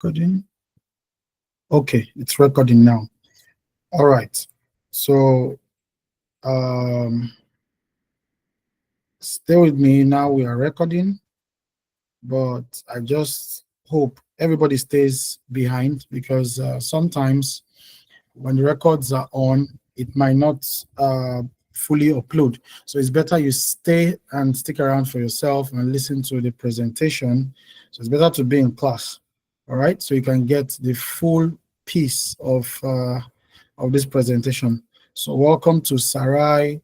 recording? Okay, it's recording now. All right. So stay with me now. We are recording, but I just hope everybody stays behind, because sometimes when the records are on, it might not fully upload. So it's better you stay and stick around for yourself and listen to the presentation. So it's better to be in class. All right, so you can get the full piece of this presentation. So welcome to Sarai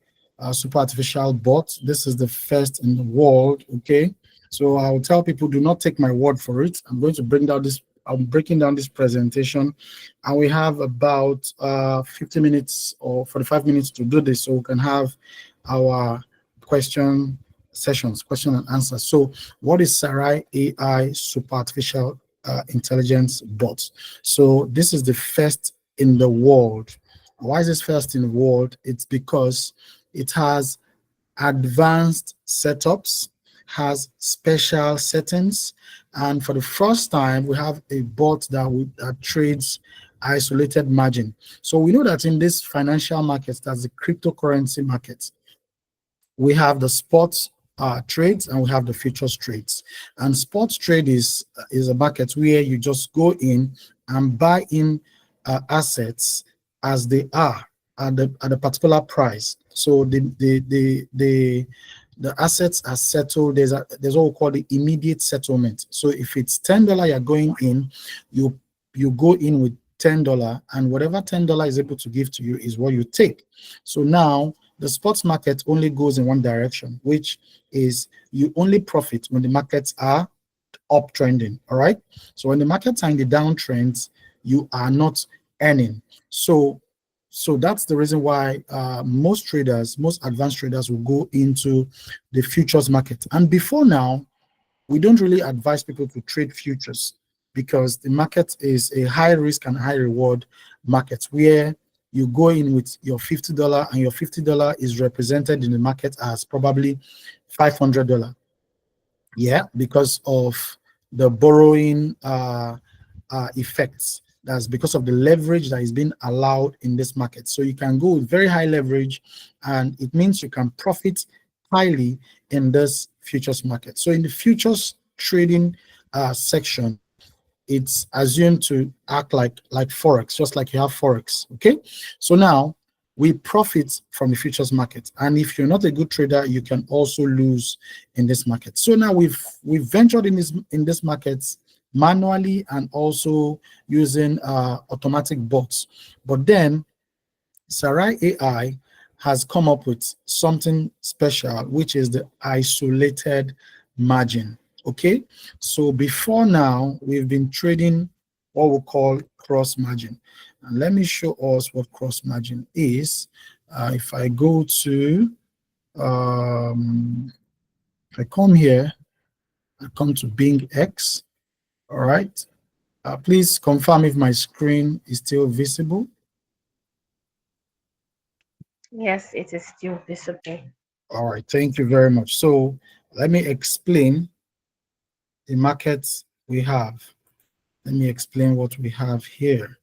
Super Artificial Bot. This is the first in the world. Okay, so I'll tell people, do not take my word for it. I'm breaking down this presentation, and we have about 50 minutes or 45 minutes to do this, so we can have our question sessions, question and answer. So what is Sarai AI Super Artificial Intelligence Bot? So this is the first in the world. Why is this first in the world? It's because it has advanced setups, has special settings, and for the first time we have a bot that trades isolated margin. So we know that in this financial market, that's the cryptocurrency market, we have the sports trades and we have the futures trades. And sports trade is a market where you just go in and buy in assets as they are at the particular price. So the assets are settled. There's what we call the immediate settlement. So if it's $10 you're going in, you go in with $10, and whatever $10 is able to give to you is what you take. So now the sports market only goes in one direction, which is you only profit when the markets are uptrending. All right. So when the markets are in the downtrends, you are not earning. So that's the reason why most advanced traders will go into the futures market. And before now, we don't really advise people to trade futures, because the market is a high risk and high reward market where you go in with your $50 and your $50 is represented in the market as probably $500. Yeah, because of the borrowing effects. That's because of the leverage that is being allowed in this market. So you can go with very high leverage, and it means you can profit highly in this futures market. So in the futures trading section, it's assumed to act like Forex, just like you have Forex. Okay, so now we profit from the futures market, and if you're not a good trader, you can also lose in this market. So now we've ventured in this market manually and also using automatic bots. But then Sarai AI has come up with something special, which is the isolated margin. Okay, so before now we've been trading what we call cross margin, and let me show us what cross margin is. If I go to if I come here, I come to Bing X. All right, please confirm if my screen is still visible. Yes, it is still visible. All right, thank you very much. So let me explain the markets we have. Let me explain what we have here.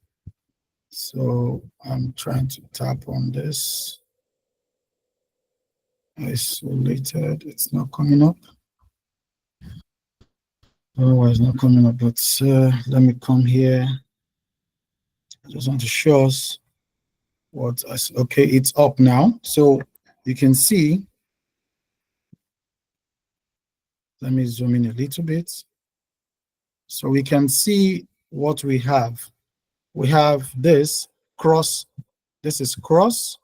So I'm trying to tap on this. Isolated, it's not coming up. Oh, it's not coming up, but let me come here. I just want to show us okay, it's up now. So you can see, let me zoom in a little bit. So we can see what we have. We have this cross, this is cross,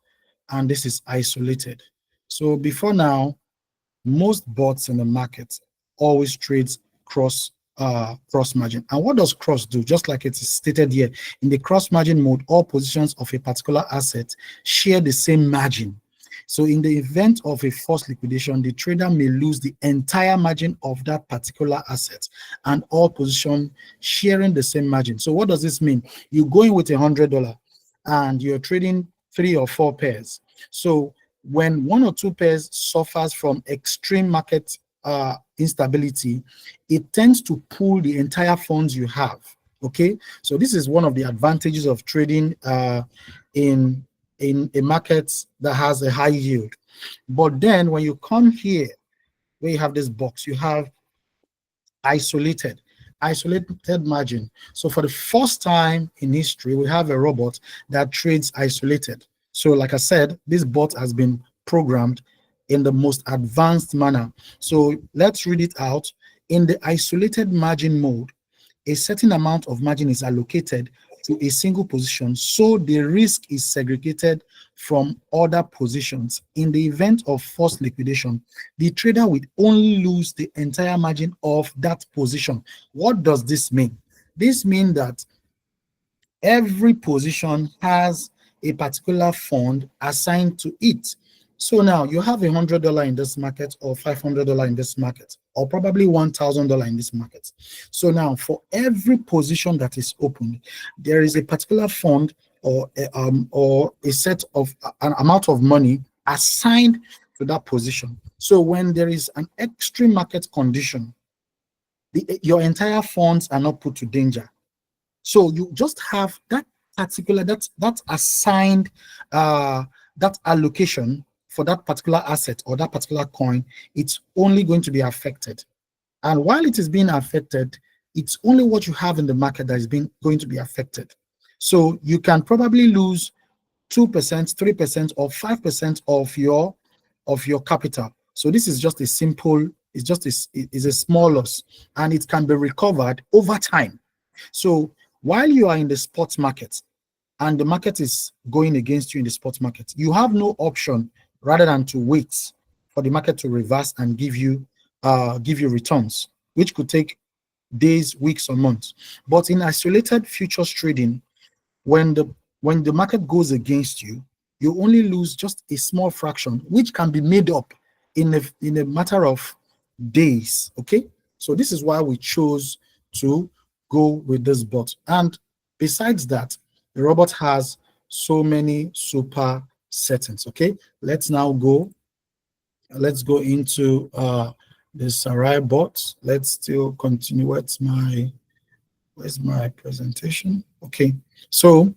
and this is isolated. So before now, most bots in the market always trades cross margin. And what does cross do? Just like it is stated here, in the cross margin mode, all positions of a particular asset share the same margin. So in the event of a forced liquidation, the trader may lose the entire margin of that particular asset, and all positions sharing the same margin. So what does this mean? You go in with $100 and you're trading 3 or 4 pairs. So when 1 or 2 pairs suffers from extreme market instability, it tends to pull the entire funds you have. Okay, so this is one of the advantages of trading in a market that has a high yield. But then when you come here, where you have this box, you have isolated margin. So for the first time in history, we have a robot that trades isolated. So like I said, this bot has been programmed in the most advanced manner. So let's read it out. In the isolated margin mode, a certain amount of margin is allocated to a single position, so the risk is segregated from other positions. In the event of forced liquidation, the trader will only lose the entire margin of that position. What does this mean? This means that every position has a particular fund assigned to it. So now you have $100 in this market, or $500 in this market, or probably $1,000 in this market. So now for every position that is opened, there is a particular fund or a set of an amount of money assigned to that position. So when there is an extreme market condition, your entire funds are not put to danger. So you just have that particular that assigned that allocation for that particular asset or that particular coin. It's only going to be affected, and while it is being affected, it's only what you have in the market that is going to be affected. So you can probably lose 2%, 3%, or 5% of your capital. So this is just a simple, it's just is a small loss, and it can be recovered over time. So while you are in the spot market and the market is going against you in the spot market, you have no option rather than to wait for the market to reverse and give you returns, which could take days, weeks, or months. But in isolated futures trading, when the market goes against you, you only lose just a small fraction, which can be made up in a matter of days. Okay, so this is why we chose to go with this bot. And besides that, the robot has so many super settings. Okay, let's go into the Sarai bot. Let's still continue. Where's my presentation? Okay, so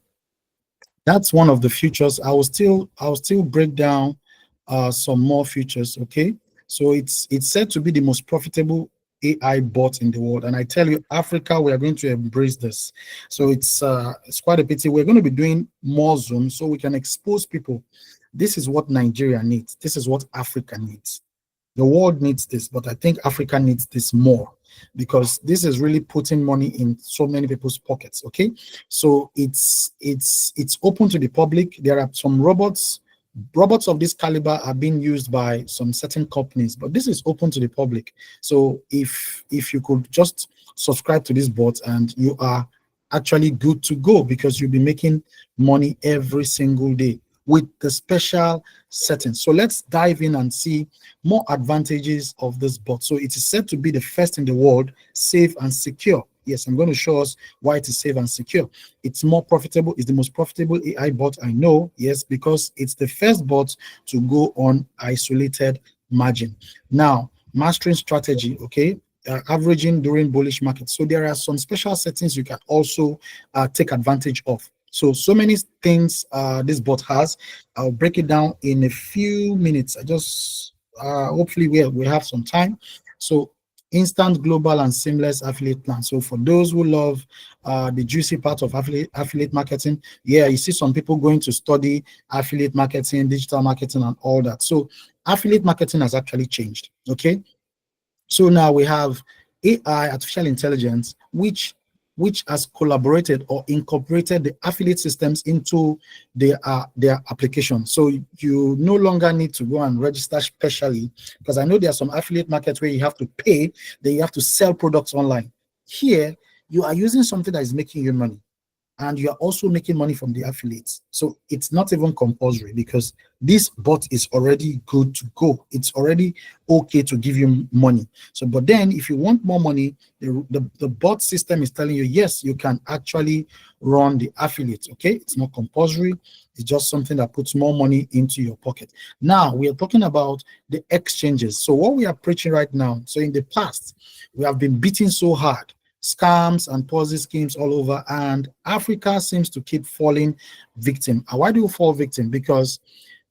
that's one of the features. I'll still break down some more features. Okay, so it's said to be the most profitable AI bot in the world, and I tell you, Africa, we are going to embrace this. So it's quite a pity. We're going to be doing more Zoom so we can expose people. This is what Nigeria needs. This is what Africa needs. The world needs this, but I think Africa needs this more, because this is really putting money in so many people's pockets. Okay, so it's open to the public. There are some robots of this caliber are being used by some certain companies, but this is open to the public. So if you could just subscribe to this bot, and you are actually good to go, because you'll be making money every single day with the special settings. So let's dive in and see more advantages of this bot. So it is said to be the first in the world, safe and secure. Yes, I'm going to show us why it is safe and secure. It's more profitable. It's the most profitable AI bot I know. Yes, because it's the first bot to go on isolated margin. Now, mastering strategy. Okay, averaging during bullish market. So there are some special settings you can also take advantage of. So many things this bot has. I'll break it down in a few minutes. I just hopefully we have some time. So instant, global, and seamless affiliate plan. So for those who love the juicy part of affiliate marketing, yeah, you see some people going to study affiliate marketing, digital marketing, and all that. So affiliate marketing has actually changed. Okay, so now we have AI, artificial intelligence, which has collaborated or incorporated the affiliate systems into their application. So you no longer need to go and register specially, because I know there are some affiliate markets where you have to pay, then you have to sell products online. Here, you are using something that is making you money, and you are also making money from the affiliates. So it's not even compulsory, because this bot is already good to go. It's already okay to give you money. So, but then if you want more money, the bot system is telling you, yes, you can actually run the affiliates. Okay, it's not compulsory. It's just something that puts more money into your pocket. Now we are talking about the exchanges. So what we are preaching right now, so in the past, we have been beating so hard scams and Ponzi schemes all over, and Africa seems to keep falling victim. And why do you fall victim? Because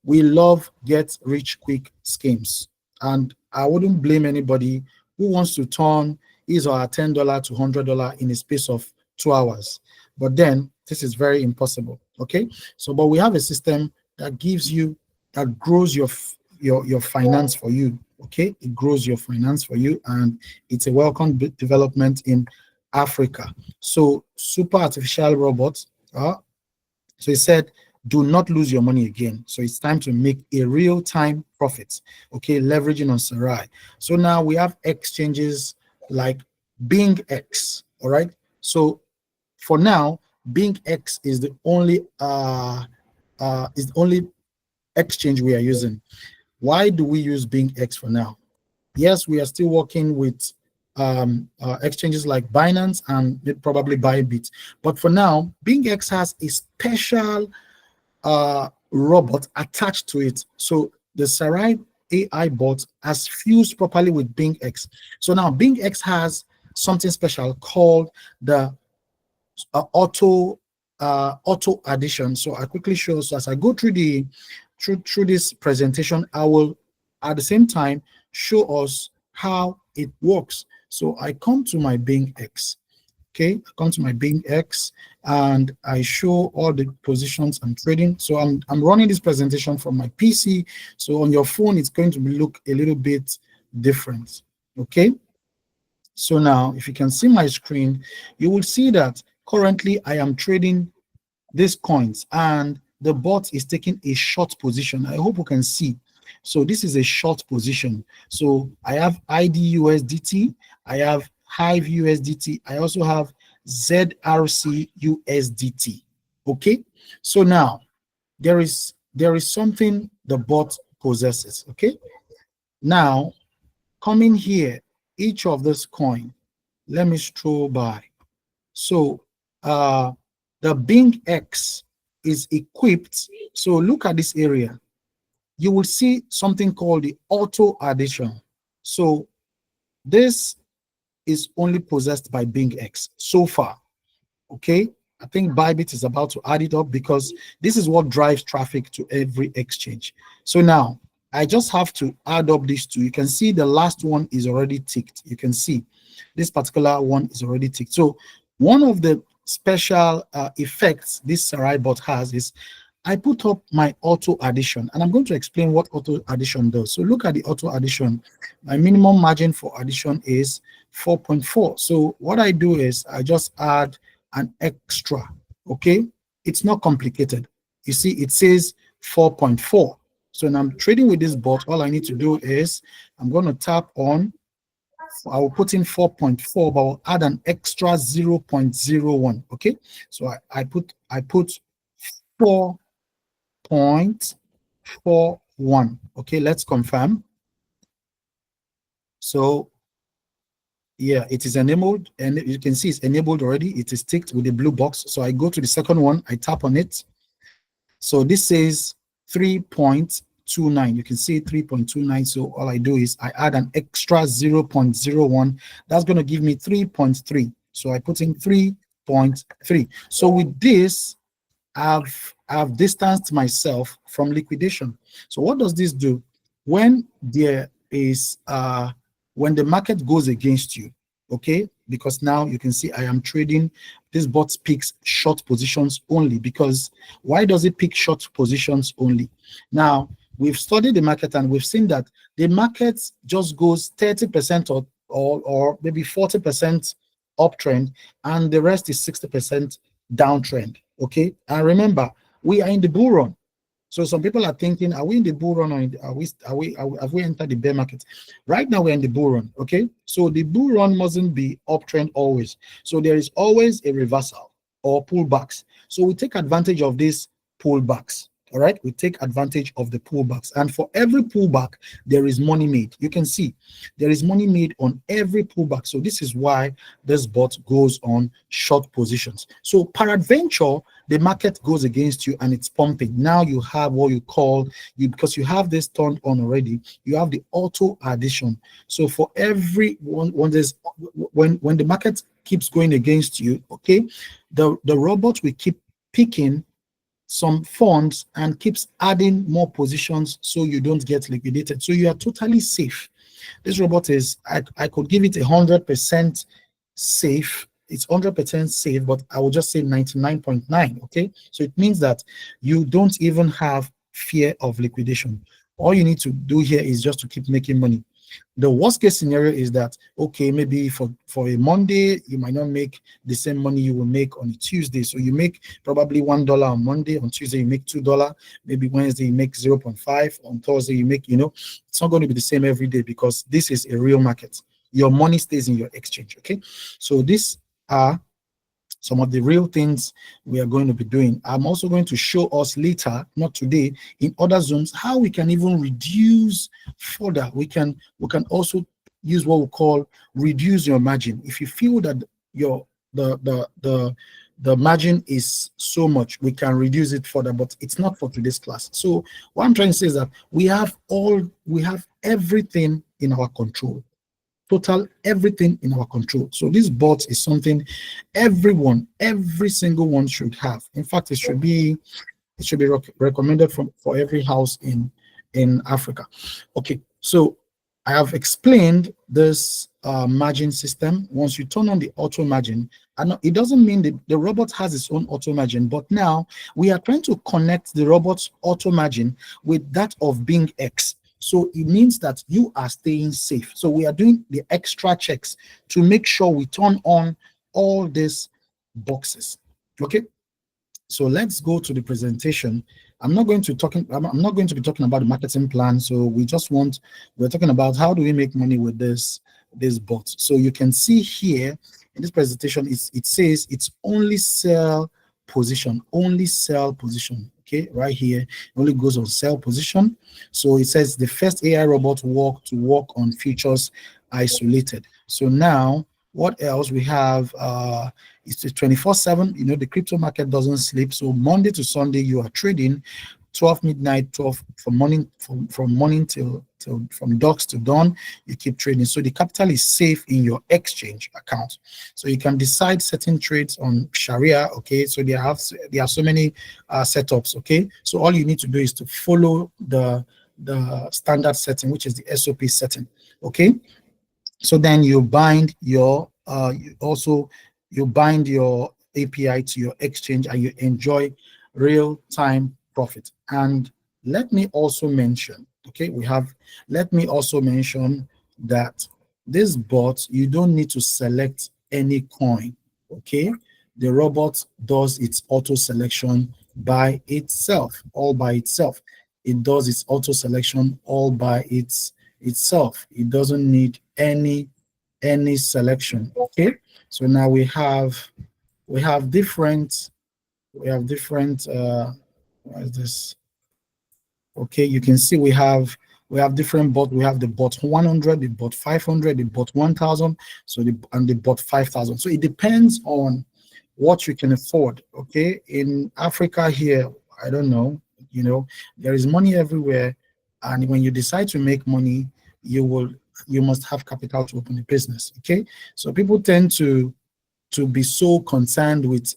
we love get rich quick schemes, and I wouldn't blame anybody who wants to turn his or her $10 to $100 in a space of 2 hours. But then this is very impossible. Okay, so but we have a system that gives you, that grows your finance for you. Okay, it grows your finance for you, and it's a welcome development in Africa. So super artificial robots. So he said, do not lose your money again. So it's time to make a real-time profit. Okay, leveraging on Sarai. So now we have exchanges like BingX. All right. So for now, BingX is the only exchange we are using. Why do we use BingX for now? Yes, we are still working with exchanges like Binance and probably Bybit, but for now, BingX has a special robot attached to it. So the Sarai AI bot has fused properly with BingX. So now BingX has something special called the auto addition. So I quickly show. So as I go through the through this presentation, I will at the same time show us how it works. So I come to my BingX. Okay, I come to my BingX and I show all the positions I'm trading. So I'm running this presentation from my PC. So on your phone, it's going to look a little bit different. Okay. So now, if you can see my screen, you will see that currently I am trading these coins and the bot is taking a short position. I hope you can see. So this is a short position. So I have IDUSDT, I have Hive USDT, I also have ZRC USDT. Okay. So now there is something the bot possesses. Okay. Now coming here, each of this coin, let me stroll by. So the BingX is equipped. So look at this area. You will see something called the auto addition. So this is only possessed by BingX so far. Okay, I think Bybit is about to add it up because this is what drives traffic to every exchange. So now I just have to add up these two. You can see the last one is already ticked. You can see this particular one is already ticked. So one of the special effects this Sarai bot has is I put up my auto addition, and I'm going to explain what auto addition does. So look at the auto addition. My minimum margin for addition is 4.4. So what I do is I just add an extra. Okay, it's not complicated. You see, it says 4.4. So when I'm trading with this bot, all I need to do is I'm going to tap on. I will put in 4.4, but I'll add an extra 0.01. Okay, so I put 4.41. Okay, let's confirm. So yeah, it is enabled, and you can see it's enabled already. It is ticked with the blue box. So I go to the second one, I tap on it. So this says 3.29. You can see 3.29. So all I do is I add an extra 0.01. That's going to give me 3.3. So I put in 3.3. So with this, I've distanced myself from liquidation. So what does this do? When there is when the market goes against you, okay, because now you can see I am trading, this bot picks short positions only. Because why does it pick short positions only? Now we've studied the market and we've seen that the market just goes 30% or maybe 40% uptrend, and the rest is 60% downtrend. Okay, and remember, we are in the bull run. So some people are thinking, are we in the bull run, or have we entered the bear market? Right now we're in the bull run. Okay, so the bull run mustn't be uptrend always. So there is always a reversal or pullbacks. So we take advantage of these pullbacks. All right, we take advantage of the pullbacks, and for every pullback there is money made. You can see there is money made on every pullback. So this is why this bot goes on short positions. So peradventure the market goes against you and it's pumping. Now you have what you call, because you have this turned on already, you have the auto addition. So for every one, when the market keeps going against you, okay, the robot will keep picking some funds and keeps adding more positions so you don't get liquidated. So you are totally safe. This robot is, I could give it 100% safe. It's 100% safe, but I would just say 99.9. Okay, so it means that you don't even have fear of liquidation. All you need to do here is just to keep making money. The worst case scenario is that, okay, maybe for a Monday you might not make the same money you will make on a Tuesday. So you make probably $1 on Monday, on Tuesday you make $2, maybe Wednesday you make 0.5, on Thursday you make, it's not going to be the same every day, because this is a real market. Your money stays in your exchange. Okay, so these are some of the real things we are going to be doing. I'm also going to show us later, not today, in other zones, how we can even reduce further. We can also use what we call reduce your margin. If you feel that your the margin is so much, we can reduce it further, but it's not for today's class. So what I'm trying to say is that we have everything in our control. Total everything in our control. So this bot is something every single one should have. In fact, it should be recommended for every house in Africa. Okay, so I have explained this margin system. Once you turn on the auto margin, and it doesn't mean that the robot has its own auto margin, but now we are trying to connect the robot's auto margin with that of Bing X. So it means that you are staying safe. So we are doing the extra checks to make sure we turn on all these boxes. Okay, so let's go to the presentation. I'm not going to be talking about the marketing plan. So we're talking about how do we make money with this bot. So you can see here in this presentation, it says it's only sell position. Okay, right here, it only goes on sell position. So it says the first AI robot to work on futures isolated. So now what else we have? It's 24/7. The crypto market doesn't sleep. So Monday to Sunday you are trading, 12 midnight, 12 from morning till from dusk to dawn, you keep trading. So the capital is safe in your exchange account. So you can decide certain trades on Sharia. Okay, so there are so many setups. Okay, so all you need to do is to follow the standard setting, which is the SOP setting. Okay, so then you bind your you bind your API to your exchange, and you enjoy real-time profit. And let me also mention, let me also mention that this bot, you don't need to select any coin. Okay, the robot does its auto selection by itself, all by itself. It does its auto selection all by itself. It doesn't need any selection. Okay, so now we have different what is this? Okay, you can see we have different bot. We have the bot 100, the bot 500, the bot 1000, so the bot 5000. So it depends on what you can afford. Okay, in Africa here, I don't know, there is money everywhere, and when you decide to make money, you must have capital to open a business. Okay, so people tend to be so concerned with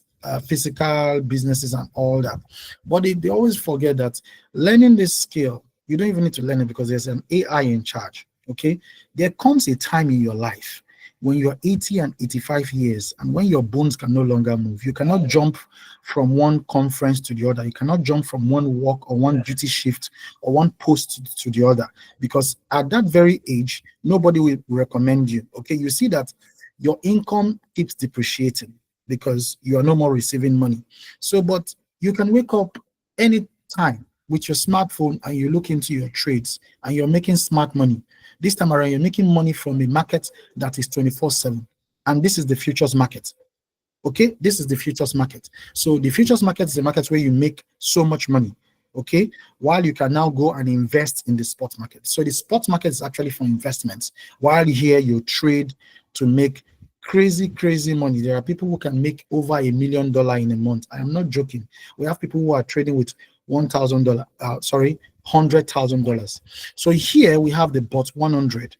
physical businesses and all that, but they always forget that learning this skill, you don't even need to learn it, because there's an AI in charge. Okay, there comes a time in your life when you're 80 and 85 years, and when your bones can no longer move. You cannot jump from one conference to the other. You cannot jump from one work or one duty shift or one post to the other, because at that very age, nobody will recommend you. Okay, you see that your income keeps depreciating because you are no more receiving money. So, but you can wake up any time with your smartphone and you look into your trades and you're making smart money. This time around, you're making money from a market that is 24/7. And this is the futures market. Okay, this is the futures market. So the futures market is a market where you make so much money. Okay, while you can now go and invest in the spot market. So the spot market is actually for investments, while here you trade to make crazy money. There are people who can make over $1 million in a month. I am not joking. We have people who are trading with $100,000. So here we have the bot 100.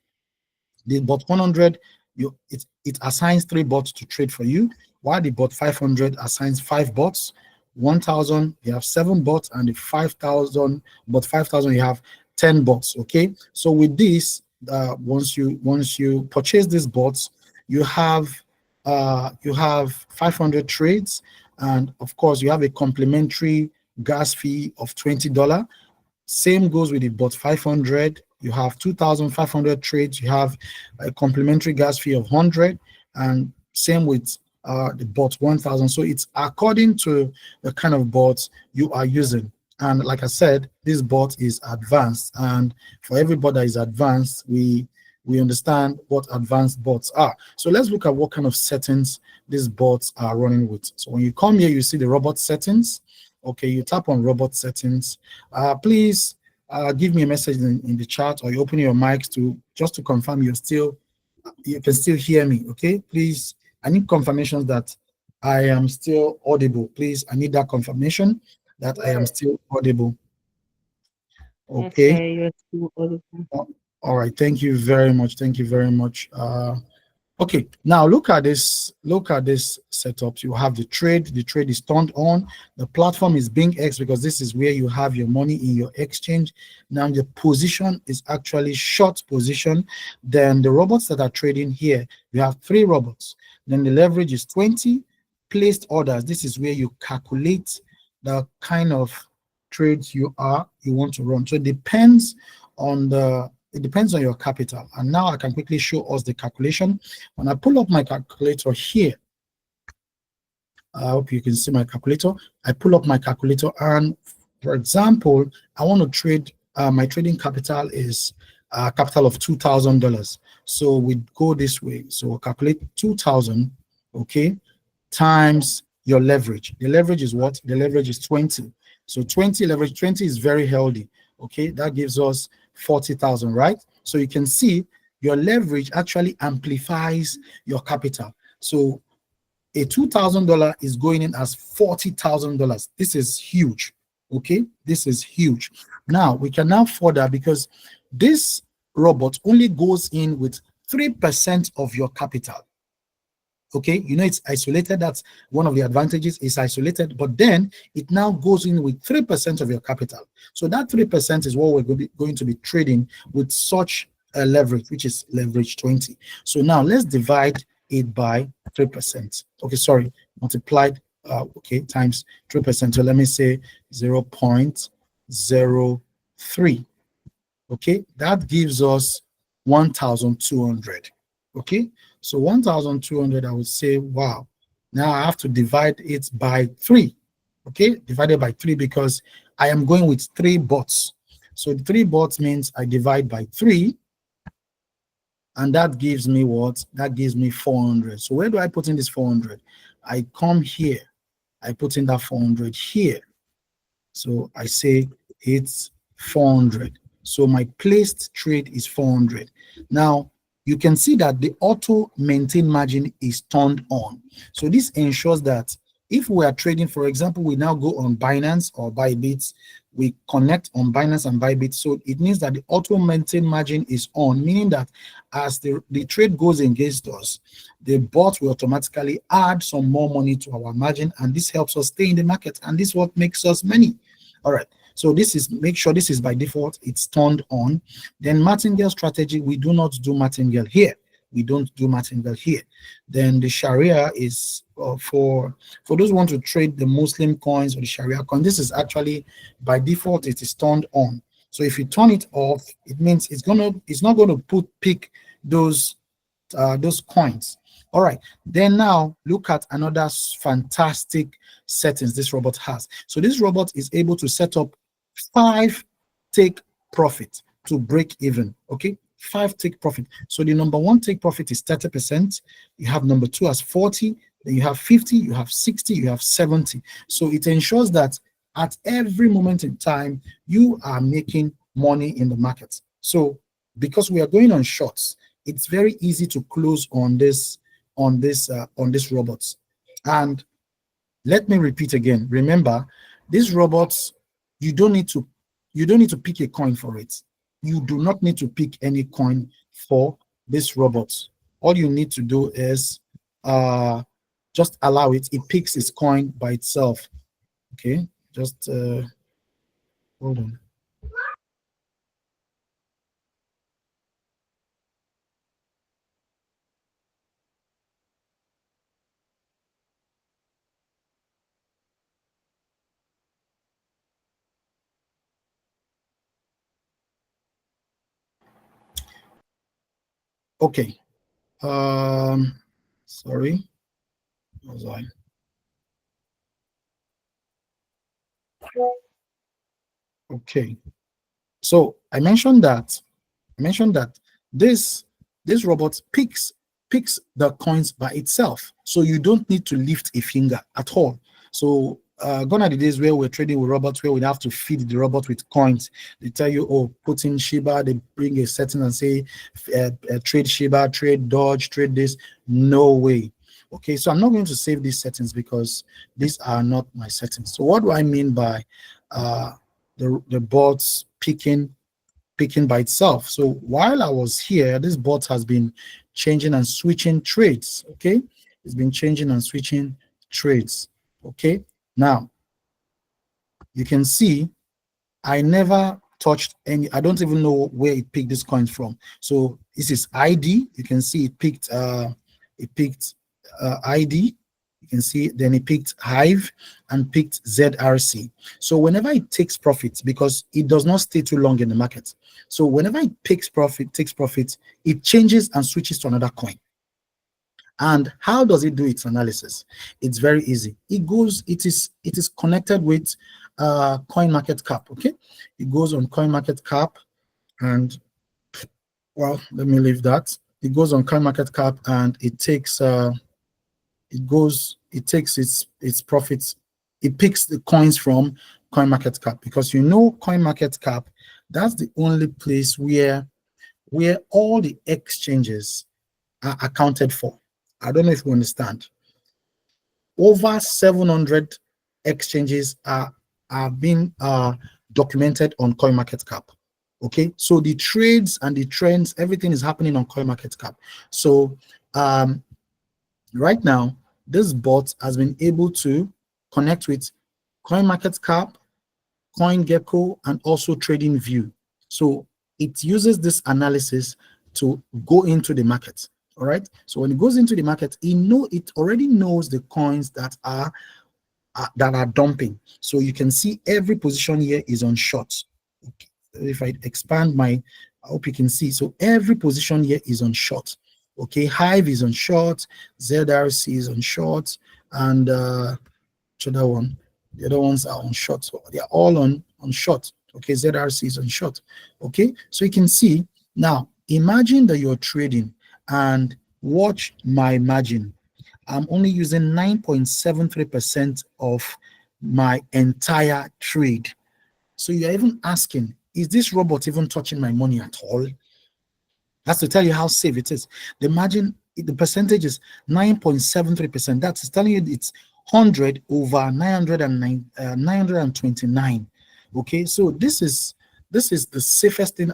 The bot 100 it assigns 3 bots to trade for you, while the bot 500 assigns 5 bots. 1,000 you have 7 bots, and the 5,000 you have 10 bots. Okay, so with this, once you purchase these bots, you have 500 trades, and of course you have a complimentary gas fee of $20. Same goes with the bot 500. You have 2,500 trades. You have a complimentary gas fee of 100, and same with the bot 1,000. So it's according to the kind of bots you are using. And like I said, this bot is advanced, and for everybody that is advanced, we understand what advanced bots are. So let's look at what kind of settings these bots are running with. So when you come here, you see the robot settings. Okay, you tap on robot settings. Please give me a message in the chat, or you open your mics to just to confirm you can still hear me. Okay, please, I need confirmations that I am still audible. Please, I need that confirmation that I am still audible. Yes, Okay. sir, you're still audible. All right, thank you very much. Thank you very much. Okay, now look at this. Look at this setup. You have the trade. The trade is turned on. The platform is being X, because this is where you have your money in your exchange. Now the position is actually short position. Then the robots that are trading here, you have 3 robots. Then the leverage is 20. Placed orders. This is where you calculate the kind of trades you want to run. So it depends on your capital. And now I can quickly show us the calculation. When I pull up my calculator here, I hope you can see my calculator. I pull up my calculator, and for example, I want to trade, my trading capital is a capital of $2,000. So we go this way. So we'll calculate 2,000, okay, times your leverage. The leverage is what? The leverage is 20. So 20 leverage, 20 is very healthy. Okay, that gives us 40,000, right? So you can see your leverage actually amplifies your capital. So a $2,000 is going in as $40,000. This is huge. Okay, this is huge. Now we can now further, because this robot only goes in with 3% of your capital. Okay, you know, it's isolated. That's one of the advantages. It's isolated, but then it now goes in with 3% of your capital. So that 3% is what we're going to be trading with such a leverage, which is leverage 20. So now let's divide it by 3%. Okay, sorry, multiplied, okay, times 3%. So let me say 0.03. Okay, that gives us 1,200. Okay, so 1,200, I would say, wow, now I have to divide it by 3. Okay, divided by 3, because I am going with 3 bots. So 3 bots means I divide by 3, and that gives me what? That gives me 400. So where do I put in this 400? I come here, I put in that 400 here. So I say it's 400. So my placed trade is 400. Now you can see that the auto maintain margin is turned on. So this ensures that if we are trading, for example, we now go on Binance or Bybit, we connect on Binance and Bybit. So it means that the auto maintain margin is on, meaning that as the trade goes against us, the bot will automatically add some more money to our margin, and this helps us stay in the market, and this is what makes us money. All right, so make sure this is by default, it's turned on. Then martingale strategy, we do not do martingale here. We don't do martingale here. Then the Sharia is for those who want to trade the Muslim coins or the Sharia coin. This is actually by default, it is turned on. So if you turn it off, it means it's not going to pick those coins. All right, then now look at another fantastic settings this robot has. So this robot is able to set up 5 take profit to break even. Okay, 5 take profit. So the number 1 take profit is 30%. You have number 2 as 40, then you have 50, you have 60, you have 70. So it ensures that at every moment in time you are making money in the market. So because we are going on shorts, it's very easy to close on this robots. And let me repeat again, remember, these robots, you don't need to pick a coin for it. You do not need to pick any coin for this robots. all you need to do is just allow it. It picks its coin by itself. Okay, just hold on. Okay. Sorry. What was I? Okay. So I mentioned that this robot picks the coins by itself, so you don't need to lift a finger at all. So gone are the days where we're trading with robots, where we'd have to feed the robot with coins. They tell you, oh, put in Shiba. They bring a setting and say, trade Shiba, trade Dodge, trade this. No way. Okay, so I'm not going to save these settings because these are not my settings. So what do I mean by the bots picking by itself? So while I was here, this bot has been changing and switching trades. Okay, it's been changing and switching trades. Okay, now you can see I never touched any. I don't even know where it picked this coin from. So this is ID. You can see it picked ID. You can see then it picked Hive and picked ZRC. So whenever it takes profits, because it does not stay too long in the market. So whenever it takes profit, it changes and switches to another coin. And how does it do its analysis? It's very easy. It is connected with CoinMarketCap. Okay, it goes on CoinMarketCap, and well, let me leave that. It goes on CoinMarketCap and it takes its profits. It picks the coins from CoinMarketCap, because CoinMarketCap, that's the only place where all the exchanges are accounted for. I don't know if you understand. Over 700 exchanges are being documented on CoinMarketCap. Okay, so the trades and the trends, everything is happening on CoinMarketCap. So right now, this bot has been able to connect with CoinMarketCap, CoinGecko, and also TradingView. So it uses this analysis to go into the market. All right. So when it goes into the market, it already knows the coins that are dumping. So you can see every position here is on short. Okay. If I expand I hope you can see. So every position here is on short. Okay, Hive is on short, ZRC is on short, and which other one? The other ones are on short. So they are all on short. Okay, ZRC is on short. Okay, so you can see now. Imagine that you're trading and watch my margin. I'm only using 9.73% of my entire trade. So you're even asking, is this robot even touching my money at all? That's to tell you how safe it is. The margin, the percentage is 9.73%. That's telling you it's 100 over 929. Okay, so this is the safest thing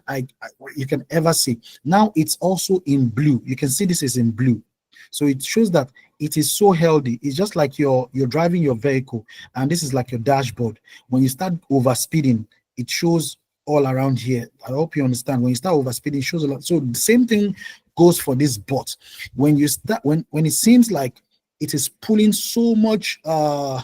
you can ever see. Now it's also in blue. You can see this is in blue. So it shows that it is so healthy. It's just like you're driving your vehicle, and this is like your dashboard. When you start over speeding, it shows all around here. I hope you understand. When you start overspeeding, it shows a lot. So the same thing goes for this bot. When you start, when it seems like it is pulling so much. So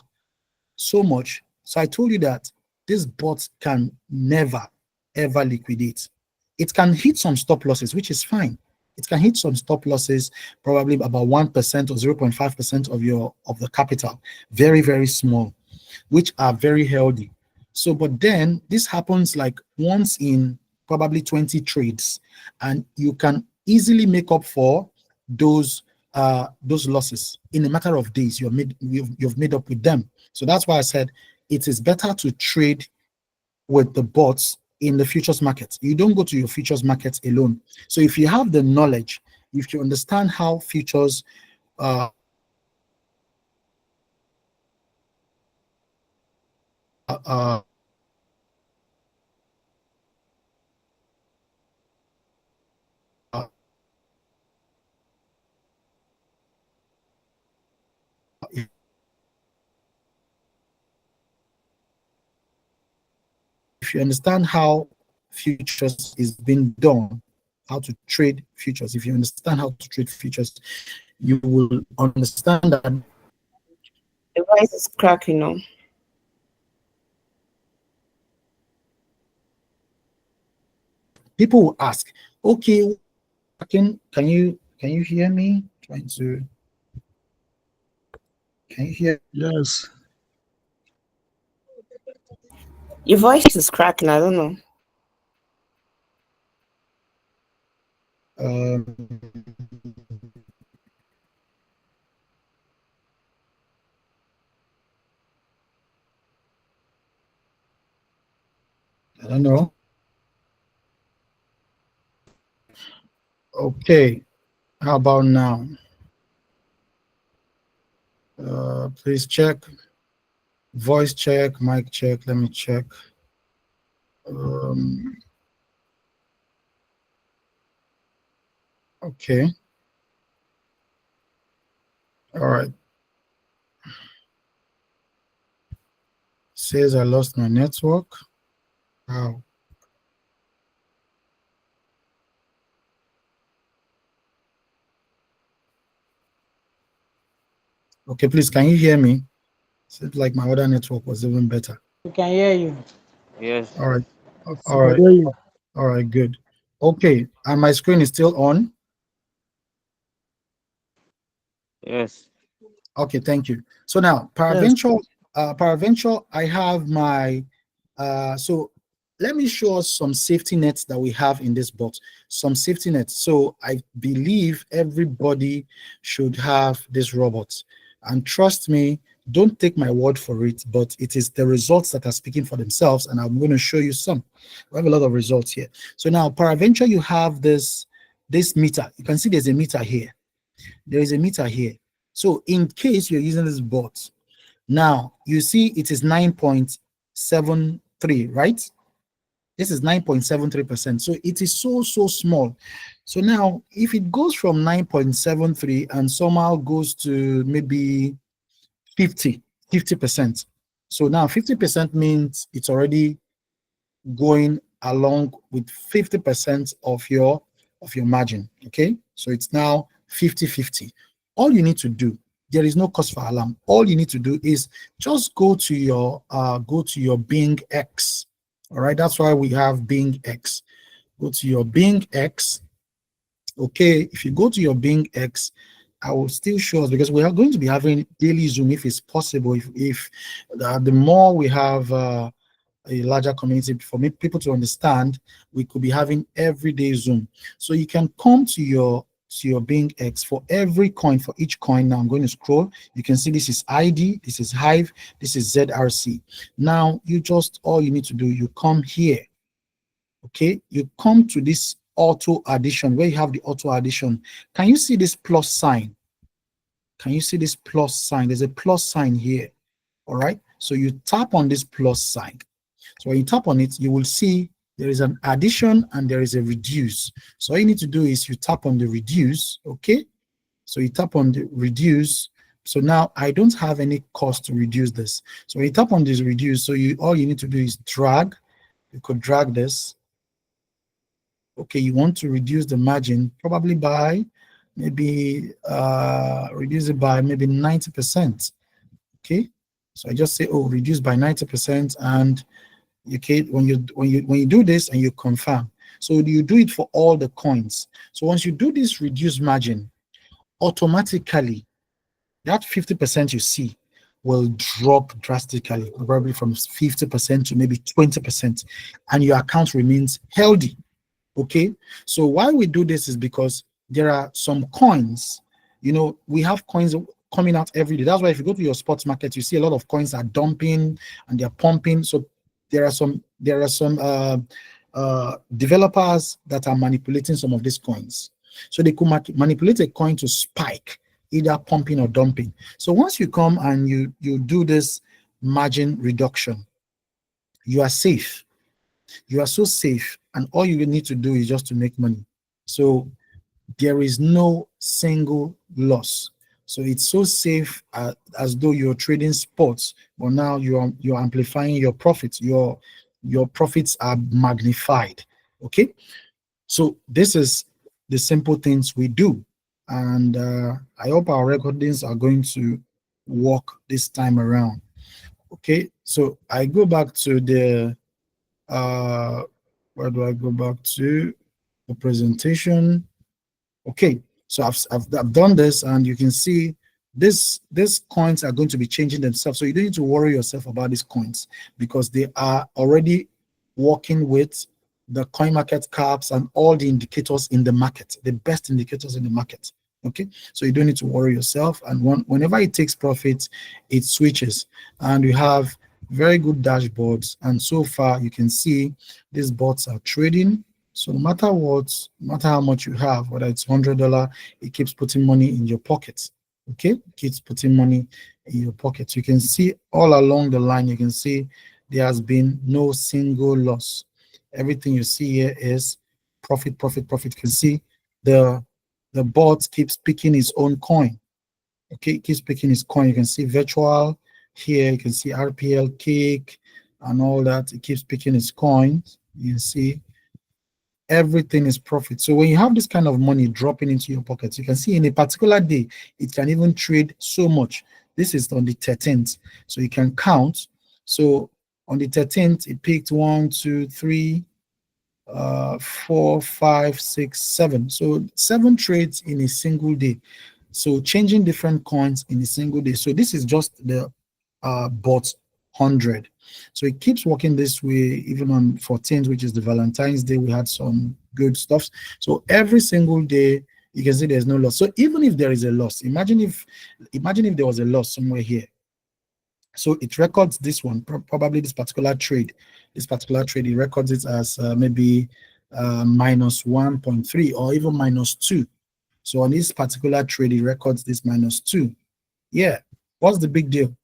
I told you that this bot can never ever liquidate. It can hit some stop losses, which is fine. It can hit some stop losses, probably about 1% or 0.5% of the capital. Very, very small, which are very healthy. So, but then this happens like once in probably 20 trades, and you can easily make up for those losses in a matter of days. You've made up with them. So that's why I said it is better to trade with the bots in the futures market. You don't go to your futures market alone. So if you have the knowledge, if you understand how futures uh, uh, if you understand how futures is being done, how to trade futures, if you understand how to trade futures, you will understand that The voice is cracking on. people will ask, okay, can you hear me? Trying to, can you hear? Yes. Your voice is cracking. I don't know. Um, I don't know. Okay, how about now? Please check. Voice check, mic check. Let me check. Um, okay. All right. Says I lost my network. Wow. Okay, please, can you hear me? Seems like my other network was even better. We can hear you. Yes. All right. We All can right. hear you. All right, good. Okay, and my screen is still on. Yes. Okay, thank you. So now, Yes. Paraventure, I have my, so let me show us some safety nets that we have in this box, some safety nets. So I believe everybody should have this robot. And trust me, don't take my word for it, but it is the results that are speaking for themselves, and I'm going to show you some. We have a lot of results here. So now, Paraventure, you have this meter. You can see there's a meter here. There is a meter here. So in case you're using this bot, now you see it is 9.73, right? This is 9.73%. So it is so small. So now if it goes from 9.73 and somehow goes to maybe 50%. So now 50% means it's already going along with 50% of your margin. Okay, so it's now 50-50. All you need to do, there is no cause for alarm. All you need to do is just go to your Bing X. All right, that's why we have Bing X. Go to your Bing X. Okay, if you go to your Bing X, I will still show us, because we are going to be having daily Zoom if it's possible. If the more we have a larger community, for me people to understand, we could be having everyday Zoom. So you can come to your Bing X for every coin, for each coin. Now I'm going to scroll. You can see this is ID, this is Hive, this is ZRC. Now you just, all you need to do, you come here. Okay, you come to this auto addition, where you have the auto addition. Can you see this plus sign? Can you see this plus sign? There's a plus sign here. All right, so you tap on this plus sign. So when you tap on it, you will see there is an addition and there is a reduce. So all you need to do is you tap on the reduce. Okay, so you tap on the reduce. So now I don't have any cost to reduce this. So when you tap on this reduce, so all you need to do is drag. You could drag this. Okay, you want to reduce the margin probably by maybe reduce it by maybe 90%. Okay, so I just say, oh, reduce by 90%, and okay, when you do this and you confirm, so you do it for all the coins. So once you do this reduced margin, automatically that 50% you see will drop drastically, probably from 50% to maybe 20%, and your account remains healthy. Okay, so why we do this is because there are some coins, we have coins coming out every day. That's why if you go to your sports market, you see a lot of coins are dumping and they're pumping. So there are some developers that are manipulating some of these coins. So they could manipulate a coin to spike, either pumping or dumping. So once you come and you do this margin reduction, you are safe. You are so safe, and all you need to do is just to make money. So there is no single loss. So it's so safe, as though you're trading sports, but now you're amplifying your profits. You're your profits are magnified. Okay, so this is the simple things we do, and I hope our recordings are going to work this time around. Okay, so I go back to the where do I go back to? The presentation. Okay, so I've done this, and you can see these coins are going to be changing themselves. So you don't need to worry yourself about these coins, because they are already working with the coin market caps and all the indicators in the market, the best indicators in the market. Okay, so you don't need to worry yourself. And whenever it takes profit, it switches, and we have very good dashboards. And so far, you can see these bots are trading. So no matter what, no matter how much you have, whether it's $100, it keeps putting money in your pockets. Okay, it keeps putting money in your pockets. You can see all along the line, you can see there has been no single loss. Everything you see here is profit, profit, profit. You can see the bot keeps picking its own coin. Okay, it keeps picking its coin. You can see virtual here. You can see RPL, Kick, and all that. It keeps picking its coins. You can see everything is profit. So when you have this kind of money dropping into your pockets, you can see in a particular day, it can even trade so much. This is on the 13th. So you can count. So on the 13th, it picked 1, 2, 3, 4, 5, 6, 7. So 7 trades in a single day. So changing different coins in a single day. So this is just the bot 100. So it keeps working this way. Even on 14th, which is the Valentine's Day, we had some good stuff. So every single day, you can see there's no loss. So even if there is a loss, imagine if there was a loss somewhere here. So it records this one, probably this particular trade. It records it as maybe minus 1.3 or even minus 2. So on this particular trade, it records this minus 2. Yeah, what's the big deal?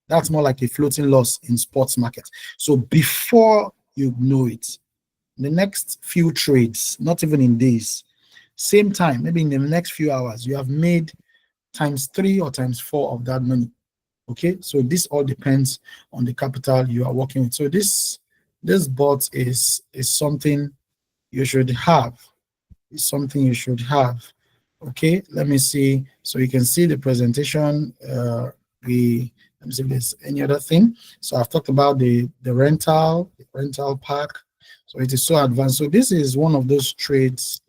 That's more like a floating loss in sports market. So before you know it, the next few trades, not even in days, same time, maybe in the next few hours, you have made times 3 or times 4 of that money. Okay, so this all depends on the capital you are working with. So this bot is something you should have. It's something you should have. Okay, let me see. So you can see the presentation. Let me see if there's any other thing. So I've talked about the rental pack. So it is so advanced. So this is one of those trades.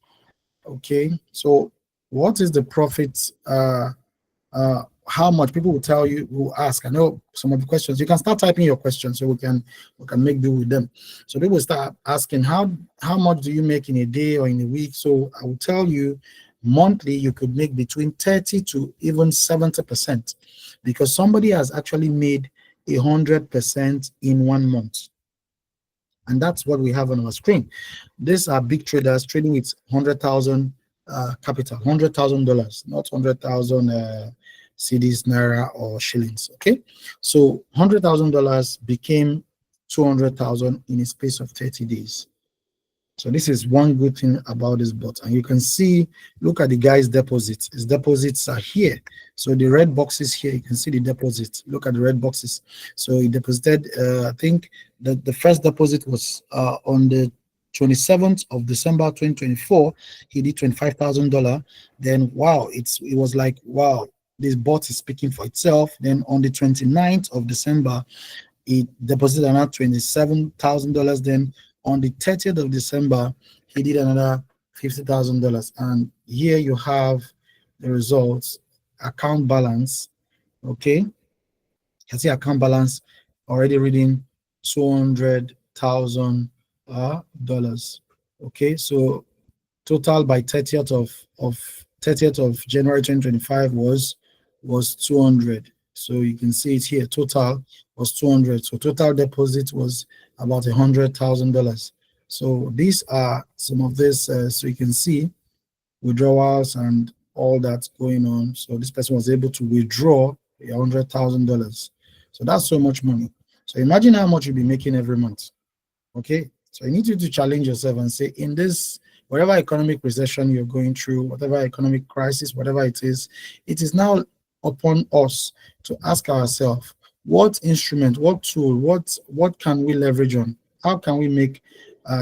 Okay, so what is the profit? How much people will tell you, will ask. I know some of the questions. You can start typing your questions so we can make do with them. So they will start asking how much do you make in a day or in a week? So I will tell you, monthly you could make between 30 to even 70%, because somebody has actually made 100% in 1 month. And that's what we have on our screen. These are big traders trading with 100,000 capital, $100,000, not 100,000 CDs, naira, or shillings. Okay, so $100,000 became 200,000 in a space of 30 days. So this is one good thing about this bot. And you can see, look at the guy's deposits. His deposits are here. So the red boxes here, you can see the deposits. Look at the red boxes. So he deposited, I think the first deposit was on the 27th of December 2024. He did $25,000. Then, wow, it was like, wow, this bot is speaking for itself. Then on the 29th of December, he deposited another $27,000. Then on the 30th of December, he did another $50,000. And here you have the results, account balance. Okay, you can see account balance already reading $200,000. Okay, so total by 30th of January 2025 was 200. So you can see it here. Total was 200. So total deposit was about $100,000. So these are some of this. So you can see withdrawals and all that's going on. So this person was able to withdraw $100,000. So that's so much money. So imagine how much you'll be making every month. Okay, so I need you to challenge yourself and say, in this, whatever economic recession you're going through, whatever economic crisis, whatever it is now upon us to ask ourselves, what instrument, what tool, what can we leverage on how can we make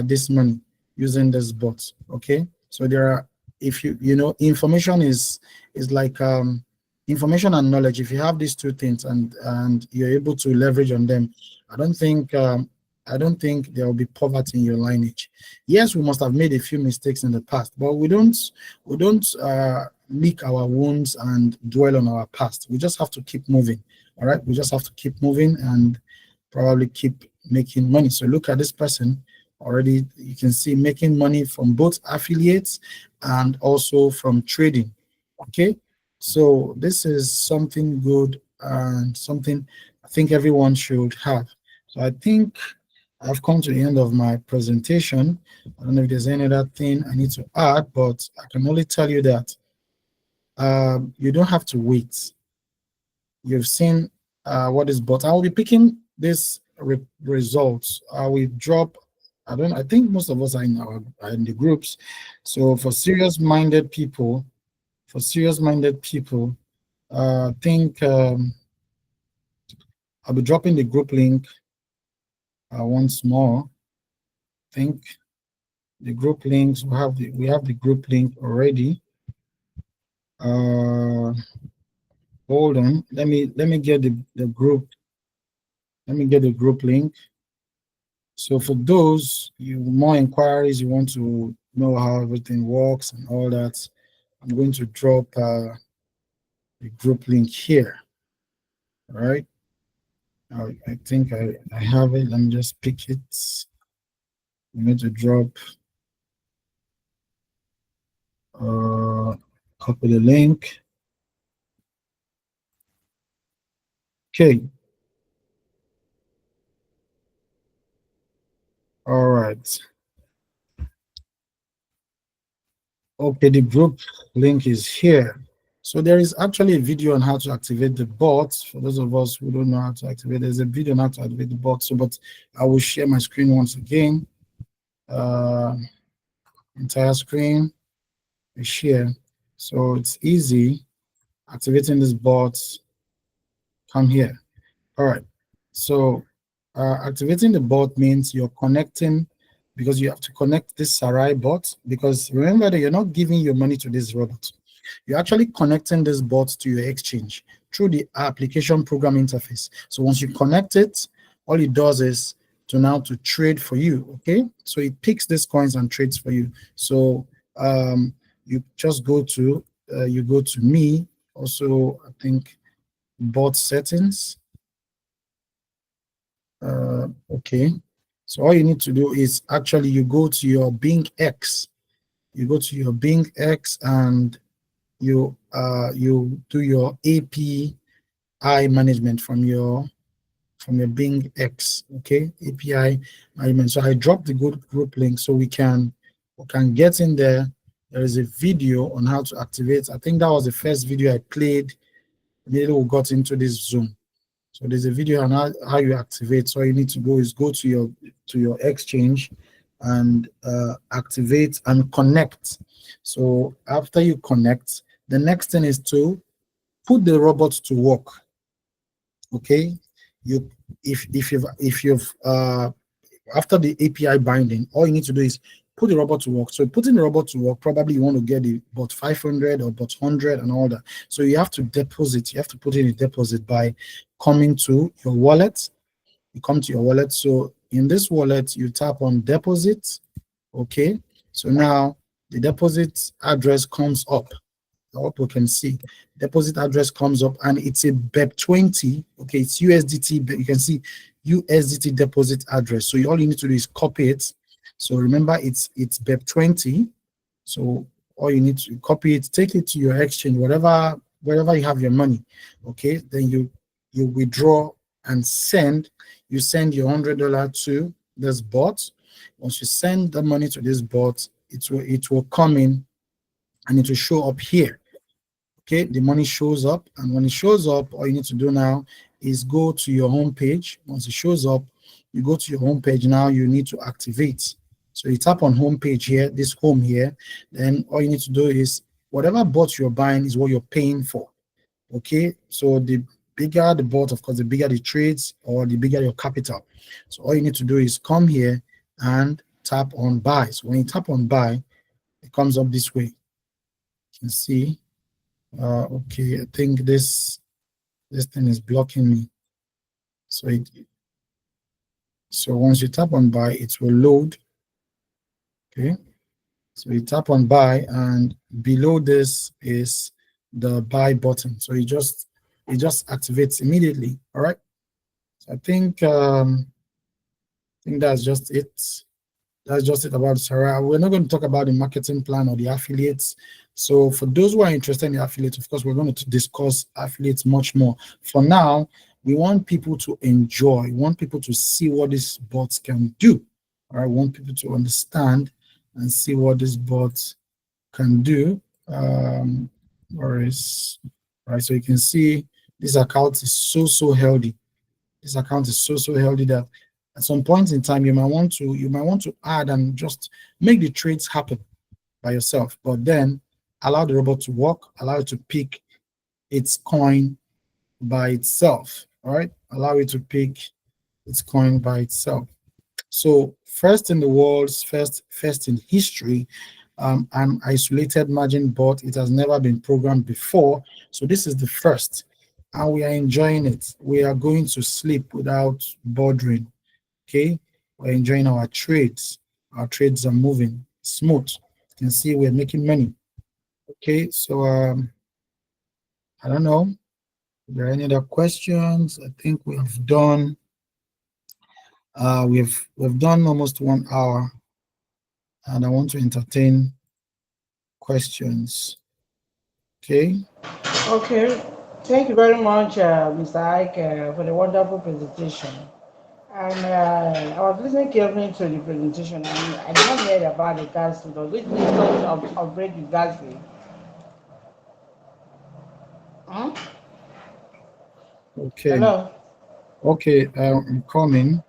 this money using this bot? Okay, so there are, if you know, information is like information and knowledge. If you have these two things and you're able to leverage on them, I don't think there will be poverty in your lineage. Yes, we must have made a few mistakes in the past, but we don't lick our wounds and dwell on our past. We just have to keep moving. All right, we just have to keep moving and probably keep making money. So look at this person already. You can see making money from both affiliates and also from trading. Okay, so this is something good and something I think everyone should have. So I think I've come to the end of my presentation. I don't know if there's any other thing I need to add, but I can only tell you that you don't have to wait. You've seen what is bought. I will be picking this results. I will drop. I don't. I think most of us are in the groups. So for serious-minded people, I think I'll be dropping the group link once more. I think the group links we have the group link already. Hold on. Let me get the group. Let me get the group link. So for those more inquiries, you want to know how everything works and all that, I'm going to drop the group link here. All right. I think I have it. Let me just pick it. I'm going to drop, copy the link. Okay. All right. Okay, the group link is here. So there is actually a video on how to activate the bot. For those of us who don't know how to activate, there's a video on how to activate the bot. So, but I will share my screen once again. Entire screen, we share. So it's easy. Activating this bot, come here. All right. So activating the bot means you're connecting, because you have to connect this Sarai bot, because remember that you're not giving your money to this robot. You're actually connecting this bot to your exchange through the application program interface. So once you connect it, all it does is to trade for you. Okay, so it picks these coins and trades for you. So you just go to me. Also, I think bot settings. Okay, so all you need to do is actually you go to your Bing X. You go to your Bing X and you do your API management from your Bing X. Okay, API management. So I dropped the good group link so we can get in there. There is a video on how to activate. I think that was the first video I played immediately we got into this Zoom. So there's a video on how you activate. So all you need to go is go to your exchange and activate and connect. So after you connect, the next thing is to put the robot to work. Okay, if you've after the API binding, all you need to do is put the robot to work. So putting the robot to work, probably you want to get the bot 500 or bot 100 and all that. So you have to deposit. You have to put in a deposit by coming to your wallet. You come to your wallet. So in this wallet, you tap on deposit. Okay. So now the deposit address comes up. I hope we can see. Deposit address comes up and it's a BEP20. Okay, it's USDT. But you can see USDT deposit address. So all you need to do is copy it. So remember, it's BEP20. So all you need to copy it, take it to your exchange, wherever you have your money. Okay, then you withdraw and send. You send your $100 to this bot. Once you send the money to this bot, it will come in and it will show up here. Okay, the money shows up, and when it shows up, all you need to do now is go to your home page. Once it shows up, you go to your home page. Now you need to activate. So you tap on home page here, this home here. Then all you need to do is whatever bot you're buying is what you're paying for. Okay, so the bigger the bot, of course, the bigger the trades or the bigger your capital. So all you need to do is come here and tap on buy. So when you tap on buy, it comes up this way. You can see. Okay, I think this thing is blocking me. So once you tap on buy, it will load. Okay. So you tap on buy, and below this is the buy button. So it just activates immediately. All right. So I think that's just it. That's just it about Sarai. We're not going to talk about the marketing plan or the affiliates. So for those who are interested in the affiliates, of course, we're going to discuss affiliates much more. For now, we want people to enjoy. We want people to see what these bots can do. All right. We want people to understand and see what this bot can do. Right, so you can see this account is so healthy. This account is so healthy that at some point in time you might want to add and just make the trades happen by yourself, but then allow the robot to work, allow it to pick its coin by itself. All right, allow it to pick its coin by itself. So first in the world, first in history, an isolated margin bot. It has never been programmed before, so this is the first, and we are enjoying it. We are going to sleep without bothering. Okay, we're enjoying our trades. Our trades are moving smooth. You can see we're making money. Okay, so I don't know. Are there any other questions? I think we have done. We've done almost 1 hour, and I want to entertain questions. Okay. Okay. Thank you very much, Mr. Ike, for the wonderful presentation. And I was listening carefully to the presentation, and I did not hear about the gas fee. Which means of break the gas fee. Hmm? Okay. Hello. Okay. I'm coming.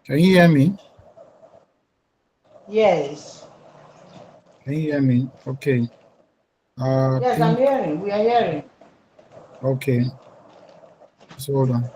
Can you hear me? Yes. Can you hear me? Okay. I Yes, I'm think. hearing. We are hearing. Okay. So hold on.